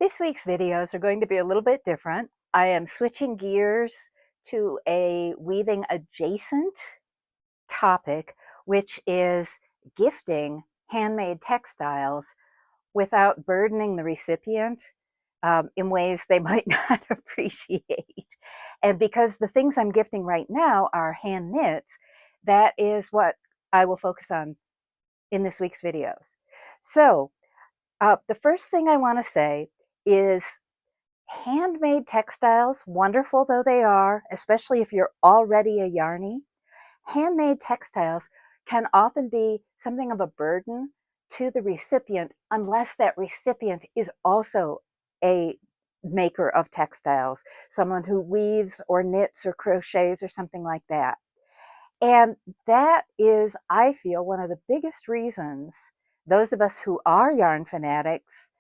This week's videos are going to be a little bit different. I am switching gears to a weaving adjacent topic, which is gifting handmade textiles without burdening the recipient in ways they might not appreciate. And because the things I'm gifting right now are hand knits, that is what I will focus on in this week's videos. So the first thing I want to say is handmade textiles, wonderful though they are, especially if you're already a yarny, handmade textiles can often be something of a burden to the recipient unless that recipient is also a maker of textiles, someone who weaves or knits or crochets or something like that. And that is, I feel, one of the biggest reasons those of us who are yarn fanatics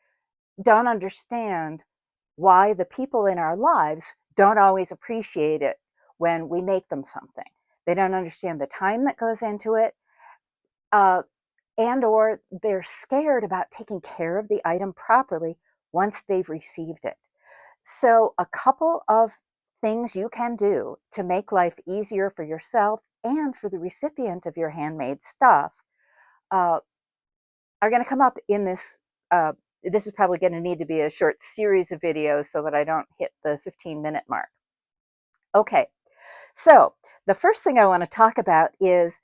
don't understand why the people in our lives don't always appreciate it when we make them something. They don't understand the time that goes into it, uh, and or they're scared about taking care of the item properly once they've received it. So a couple of things you can do to make life easier for yourself and for the recipient of your handmade stuff uh, are going to come up in this. This is probably going to need to be a short series of videos so that I don't hit the 15-minute mark. Okay, so the first thing I want to talk about is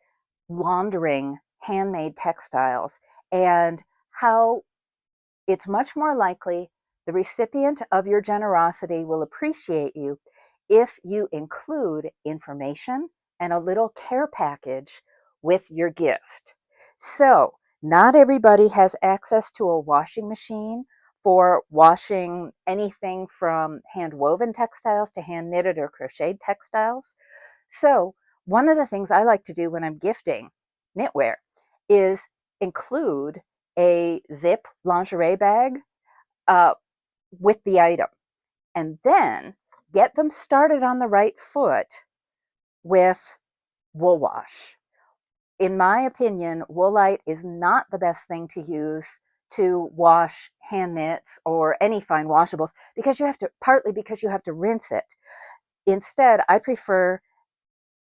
laundering handmade textiles and how it's much more likely the recipient of your generosity will appreciate you if you include information and a little care package with your gift. So, not everybody has access to a washing machine for washing anything from hand woven textiles to hand knitted or crocheted textiles. So, one of the things I like to do when I'm gifting knitwear is include a zip lingerie bag uh, with the item, and then get them started on the right foot with wool wash. In my opinion, woolite is not the best thing to use to wash hand knits or any fine washables because you have to, partly because you have to rinse it. Instead, I prefer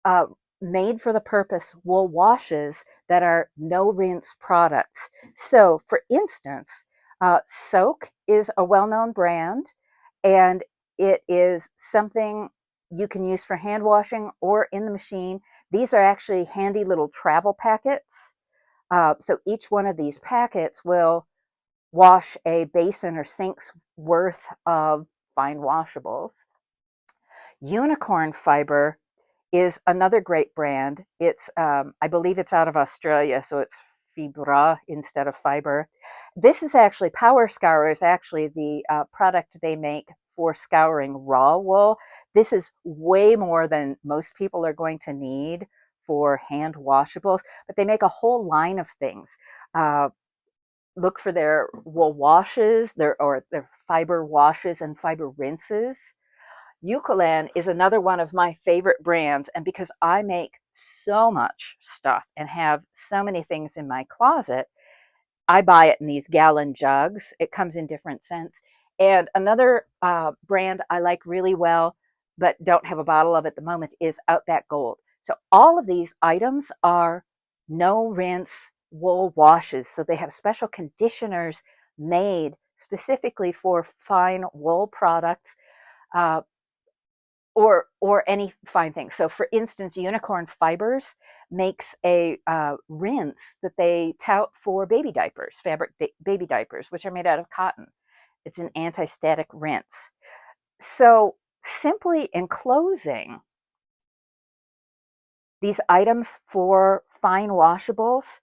uh, made for the purpose wool washes that are no rinse products. So, for instance, Soak is a well known brand and it is something you can use for hand washing or in the machine. These are actually handy little travel packets. So, each one of these packets will wash a basin or sink's worth of fine washables. Unicorn Fiber is another great brand. It's, I believe it's out of Australia, so it's Fibra instead of fiber. This is actually, Power Scour is actually the product they make for scouring raw wool. This is way more than most people are going to need for hand washables, but they make a whole line of things. Uh, Look for their wool washes, their fiber washes and fiber rinses. Eucalan is another one of my favorite brands, and because I make so much stuff and have so many things in my closet, I buy it in these gallon jugs. It comes in different scents. And another brand I like really well, but don't have a bottle of at the moment, is Outback Gold. So all of these items are no rinse wool washes. So they have special conditioners made specifically for fine wool products. Uh, or any fine thing. So, for instance, Unicorn Fibers makes a rinse that they tout for baby diapers, baby diapers, which are made out of cotton. It's an anti-static rinse. So, simply enclosing these items for fine washables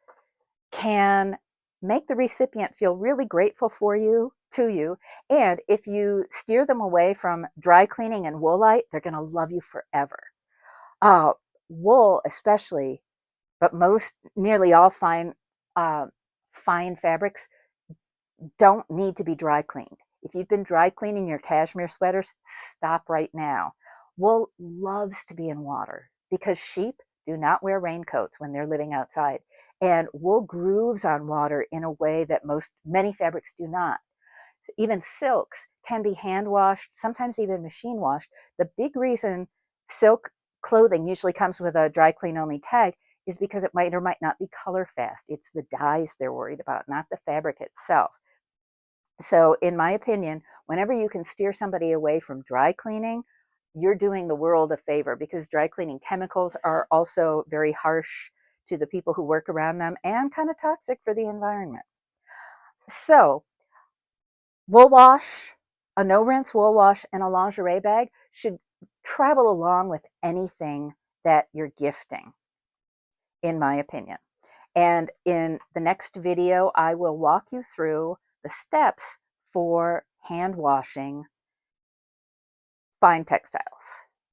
can make the recipient feel really grateful to you. And if you steer them away from dry cleaning and woolite, they're going to love you forever. Uh, Wool, especially, but nearly all fine fabrics don't need to be dry cleaned. If you've been dry cleaning your cashmere sweaters, stop right now. Wool loves to be in water because sheep do not wear raincoats when they're living outside, and wool grooves on water in a way that many fabrics do not. even silks can be hand washed, sometimes even machine washed. The big reason silk clothing usually comes with a dry clean only tag is because it might or might not be color fast. It's the dyes they're worried about, not the fabric itself. So in my opinion, whenever you can steer somebody away from dry cleaning, you're doing the world a favor, because dry cleaning chemicals are also very harsh to the people who work around them and kind of toxic for the environment. So wool wash, a no rinse wool wash, and a lingerie bag should travel along with anything that you're gifting, in my opinion. And in the next video, I will walk you through the steps for hand washing fine textiles.